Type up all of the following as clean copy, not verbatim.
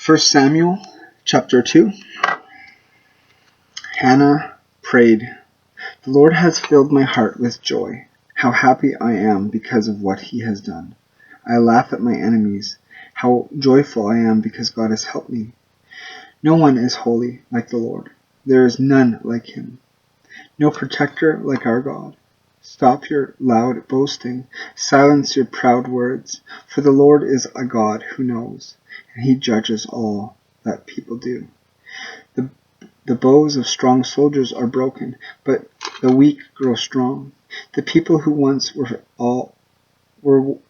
1 Samuel chapter 2. Hannah prayed, "The Lord has filled my heart with joy. How happy I am because of what he has done. I laugh at my enemies. How joyful I am because God has helped me. No one is holy like the Lord. There is none like him. No protector like our God. Stop your loud boasting. Silence your proud words. For the Lord is a God who knows, and he judges all that people do. The bows of strong soldiers are broken, but the weak grow strong. The people who once were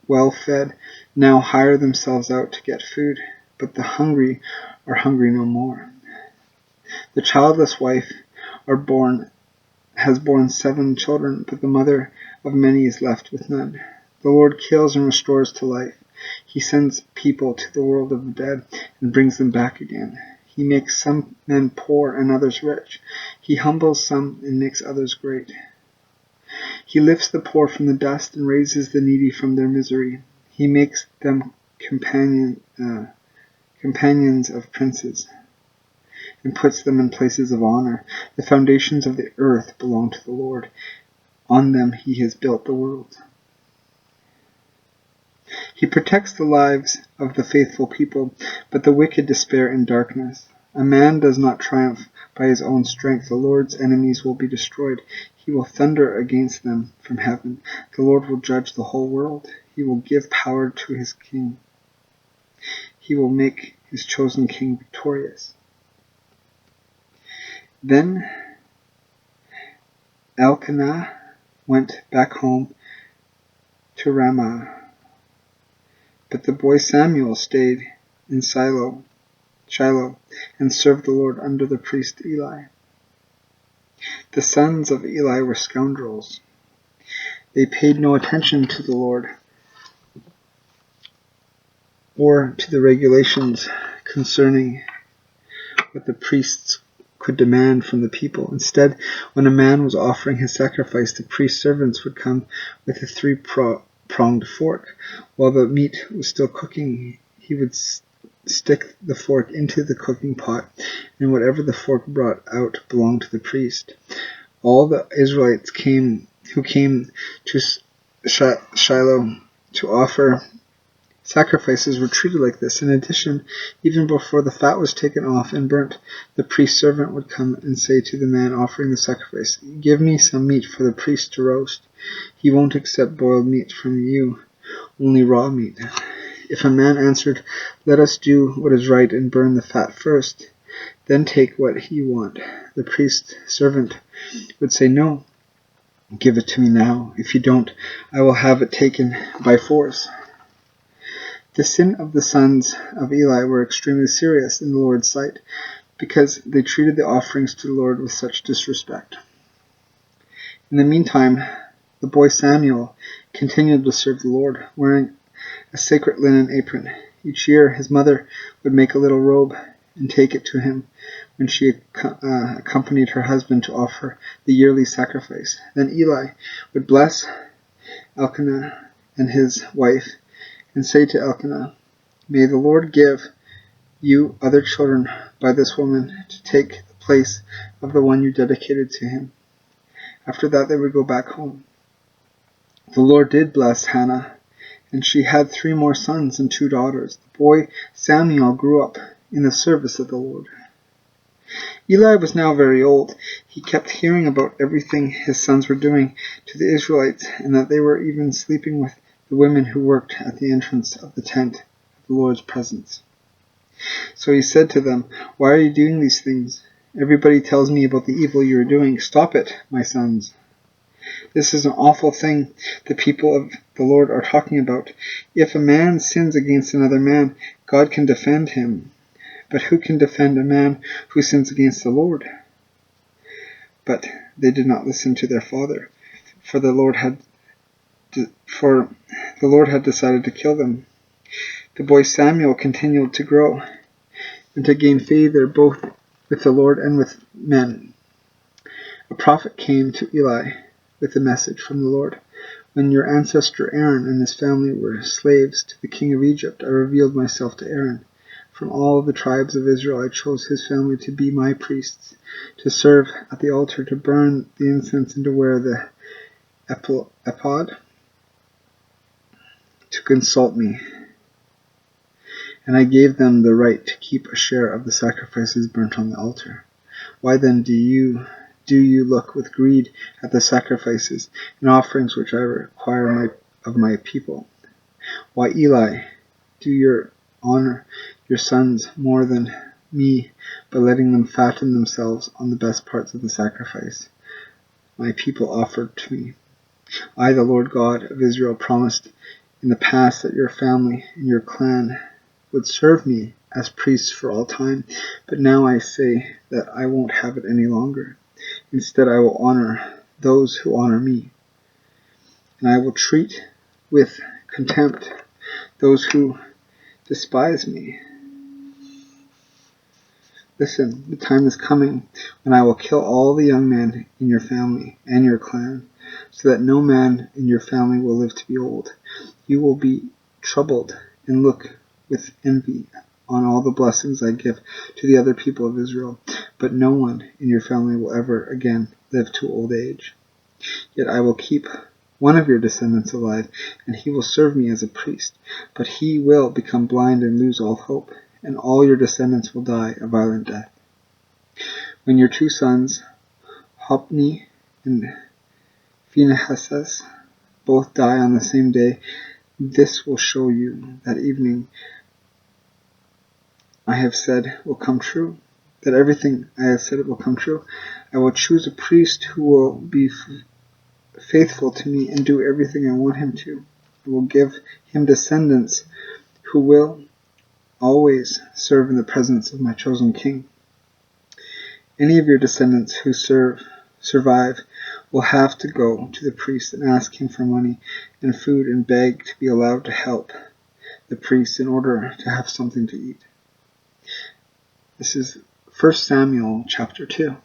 well fed now hire themselves out to get food, but the hungry are hungry no more. The childless wife has borne 7 children, but the mother of many is left with none. The Lord kills and restores to life. He sends people to the world of the dead and brings them back again. He makes some men poor and others rich. He humbles some and makes others great. He lifts the poor from the dust and raises the needy from their misery. He makes them companions of princes and puts them in places of honor. The foundations of the earth belong to the Lord. On them he has built the world. He protects the lives of the faithful people, but the wicked despair in darkness. A man does not triumph by his own strength. The Lord's enemies will be destroyed. He will thunder against them from heaven. The Lord will judge the whole world. He will give power to his king. He will make his chosen king victorious. Then Elkanah went back home to Ramah, but the boy Samuel stayed in Shiloh and served the Lord under the priest Eli. The sons of Eli were scoundrels. They paid no attention to the Lord or to the regulations concerning what the priests could demand from the people. Instead, when a man was offering his sacrifice, the priest's servants would come with a 3-pronged fork. While the meat was still cooking, he would stick the fork into the cooking pot, and whatever the fork brought out belonged to the priest. All the Israelites who came to Shiloh to offer sacrifices were treated like this. In addition, even before the fat was taken off and burnt, the priest's servant would come and say to the man offering the sacrifice, "Give me some meat for the priest to roast. He won't accept boiled meat from you, only raw meat." If a man answered, "Let us do what is right and burn the fat first, then take what you want," the priest's servant would say, "No, give it to me now. If you don't, I will have it taken by force." The sin of the sons of Eli were extremely serious in the Lord's sight, because they treated the offerings to the Lord with such disrespect. In the meantime, the boy Samuel continued to serve the Lord, wearing a sacred linen apron. Each year his mother would make a little robe and take it to him when she accompanied her husband to offer the yearly sacrifice. Then Eli would bless Elkanah and his wife and say to Elkanah, "May the Lord give you other children by this woman to take the place of the one you dedicated to him." After that they would go back home. The Lord did bless Hannah, and she had 3 more sons and 2 daughters. The boy Samuel grew up in the service of the Lord. Eli was now very old. He kept hearing about everything his sons were doing to the Israelites, and that they were even sleeping with the women who worked at the entrance of the tent of the Lord's presence. So he said to them, "Why are you doing these things? Everybody tells me about the evil you are doing. Stop it, my sons. This is an awful thing the people of the Lord are talking about. If a man sins against another man, God can defend him. But who can defend a man who sins against the Lord?" But they did not listen to their father, for the Lord had decided to kill them. The boy Samuel continued to grow and to gain favor both with the Lord and with men. A prophet came to Eli with a message from the Lord. "When your ancestor Aaron and his family were slaves to the king of Egypt, I revealed myself to Aaron. From all the tribes of Israel I chose his family to be my priests, to serve at the altar, to burn the incense, and to wear the ephod, to consult me. And I gave them the right to keep a share of the sacrifices burnt on the altar. Why then do you look with greed at the sacrifices and offerings which I require of my people? Why, Eli, do you honor your sons more than me by letting them fatten themselves on the best parts of the sacrifice my people offered to me? I, the Lord God of Israel, promised in the past that your family and your clan would serve me as priests for all time, but now I say that I won't have it any longer. Instead, I will honor those who honor me, and I will treat with contempt those who despise me. Listen, the time is coming when I will kill all the young men in your family and your clan, so that no man in your family will live to be old. You will be troubled and look with envy on all the blessings I give to the other people of Israel, but no one in your family will ever again live to old age. Yet I will keep one of your descendants alive, and he will serve me as a priest, but he will become blind and lose all hope, and all your descendants will die a violent death. When your two sons, Hophni and Phinehas, both die on the same day, this will show you that evening I have said will come true, that everything I have said will come true. I will choose a priest who will be faithful to me and do everything I want him to. I will give him descendants who will always serve in the presence of my chosen king. Any of your descendants who survive will have to go to the priest and ask him for money and food and beg to be allowed to help the priest in order to have something to eat. This is 1 Samuel chapter 2.